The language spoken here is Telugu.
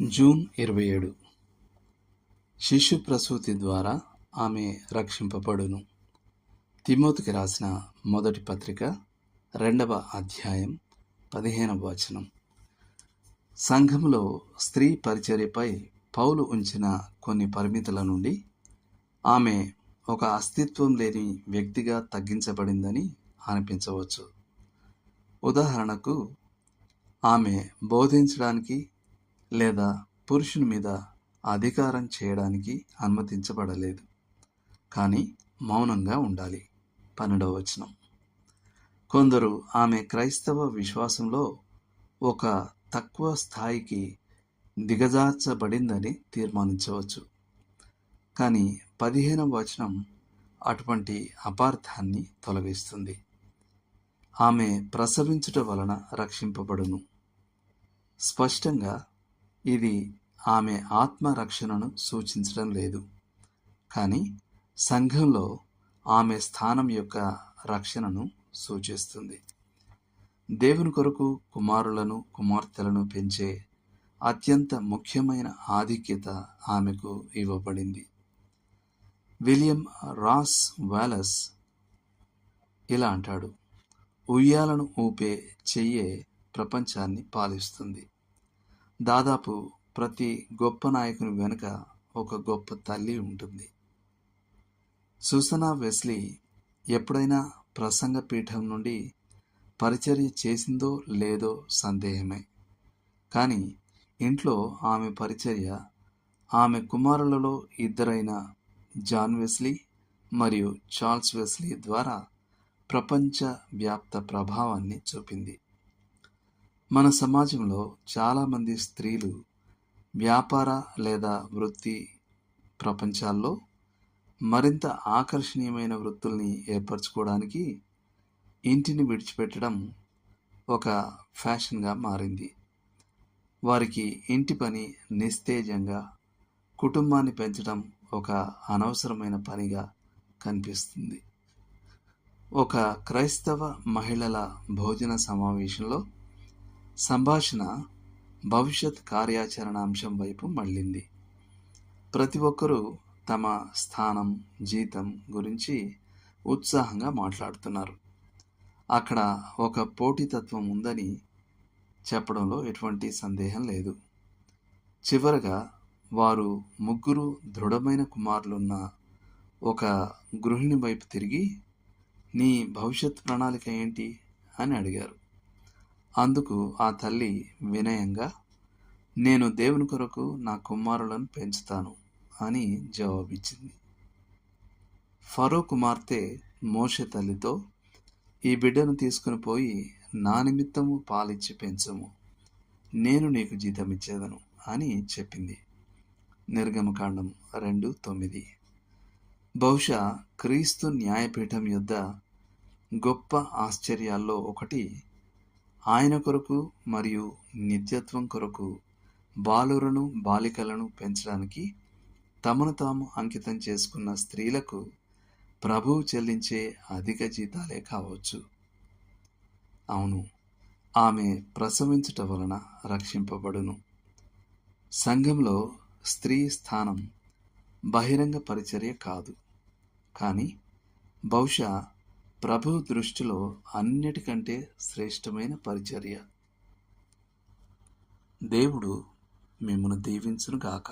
జూన్ 27 శిశు ప్రసూతి ద్వారా ఆమె రక్షింపబడును. తిమోతికి రాసిన మొదటి పత్రిక 2వ అధ్యాయం 15వ వచనం. సంఘంలో స్త్రీ పరిచర్యపై పౌలు ఉంచిన కొన్ని పరిమితుల నుండి ఆమె ఒక అస్తిత్వం లేని వ్యక్తిగా తగ్గించబడిందని అనిపించవచ్చు. ఉదాహరణకు, ఆమె బోధించడానికి లేదా పురుషుని మీద అధికారం చేయడానికి అనుమతించబడలేదు, కానీ మౌనంగా ఉండాలి. 12వ వచనం. కొందరు ఆమె క్రైస్తవ విశ్వాసంలో ఒక తక్కువ స్థాయికి దిగజార్చబడిందని తీర్మానించవచ్చు, కానీ 15వ వచనం అటువంటి అపార్థాన్ని తొలగిస్తుంది. ఆమె ప్రసవించుట వలన రక్షింపబడును. స్పష్టంగా ఇది ఆమె ఆత్మరక్షణను సూచించడం లేదు, కానీ సంఘంలో ఆమె స్థానం యొక్క రక్షణను సూచిస్తుంది. దేవుని కొరకు కుమారులను కుమార్తెలను పెంచే అత్యంత ముఖ్యమైన ఆధిక్యత ఆమెకు ఇవ్వబడింది. విలియం రాస్ వాలస్ ఇలా అంటాడు: ఉయ్యాలను ఊపే చెయ్యే ప్రపంచాన్ని పాలిస్తుంది. దాదాపు ప్రతి గొప్ప నాయకుని వెనుక ఒక గొప్ప తల్లి ఉంటుంది. సూసన్నా వెస్లీ ఎప్పుడైనా ప్రసంగ పీఠం నుండి పరిచర్య చేసిందో లేదో సందేహమే, కానీ ఇంట్లో ఆమె పరిచర్య ఆమె కుమారులలో ఇద్దరైన జాన్ వెస్లీ మరియు చార్ల్స్ వెస్లీ ద్వారా ప్రపంచ వ్యాప్త ప్రభావాన్ని చూపింది. మన సమాజంలో చాలామంది స్త్రీలు వ్యాపార లేదా వృత్తి ప్రపంచాల్లో మరింత ఆకర్షణీయమైన వృత్తుల్ని ఏర్పరచుకోవడానికి ఇంటిని విడిచిపెట్టడం ఒక ఫ్యాషన్గా మారింది. వారికి ఇంటి పని నిస్తేజంగా, కుటుంబాన్ని పెంచడం ఒక అనవసరమైన పనిగా కనిపిస్తుంది. ఒక క్రైస్తవ మహిళల భోజన సమావేశంలో సంభాషణ భవిష్యత్ కార్యాచరణ అంశం వైపు మళ్ళింది. ప్రతి ఒక్కరూ తమ స్థానం, జీతం గురించి ఉత్సాహంగా మాట్లాడుతున్నారు. అక్కడ ఒక పోటీతత్వం ఉందని చెప్పడంలో ఎటువంటి సందేహం లేదు. చివరగా వారు ముగ్గురు దృఢమైన కుమారులున్న ఒక గృహిణి వైపు తిరిగి, నీ భవిష్యత్ ప్రణాళిక ఏంటి అని అడిగారు. అందుకు ఆ తల్లి వినయంగా, నేను దేవుని కొరకు నా కుమారులను పెంచుతాను అని జవాబిచ్చింది. ఫరో కుమార్తె మోషే తల్లితో, ఈ బిడ్డను తీసుకుని పోయి నా నిమిత్తము పాలిచ్చి పెంచుము, నేను నీకు జీతమిచ్చేదను అని చెప్పింది. నిర్గమకాండం 2:9. బహుశా క్రీస్తు న్యాయపీఠం యొద్ద గొప్ప ఆశ్చర్యాల్లో ఒకటి, ఆయన కొరకు మరియు నిత్యత్వం కొరకు బాలురను బాలికలను పెంచడానికి తమను తాము అంకితం చేసుకున్న స్త్రీలకు ప్రభువు చెల్లించే అధిక జీతాలే కావచ్చు. అవును, ఆమె ప్రసవించుట వలన రక్షింపబడును. సంఘంలో స్త్రీ స్థానం బహిరంగ పరిచర్య కాదు, కానీ బహుశా ప్రభు దృష్టిలో అన్నిటికంటే శ్రేష్టమైన పరిచర్య. దేవుడు మిమ్మును దీవించును గాక.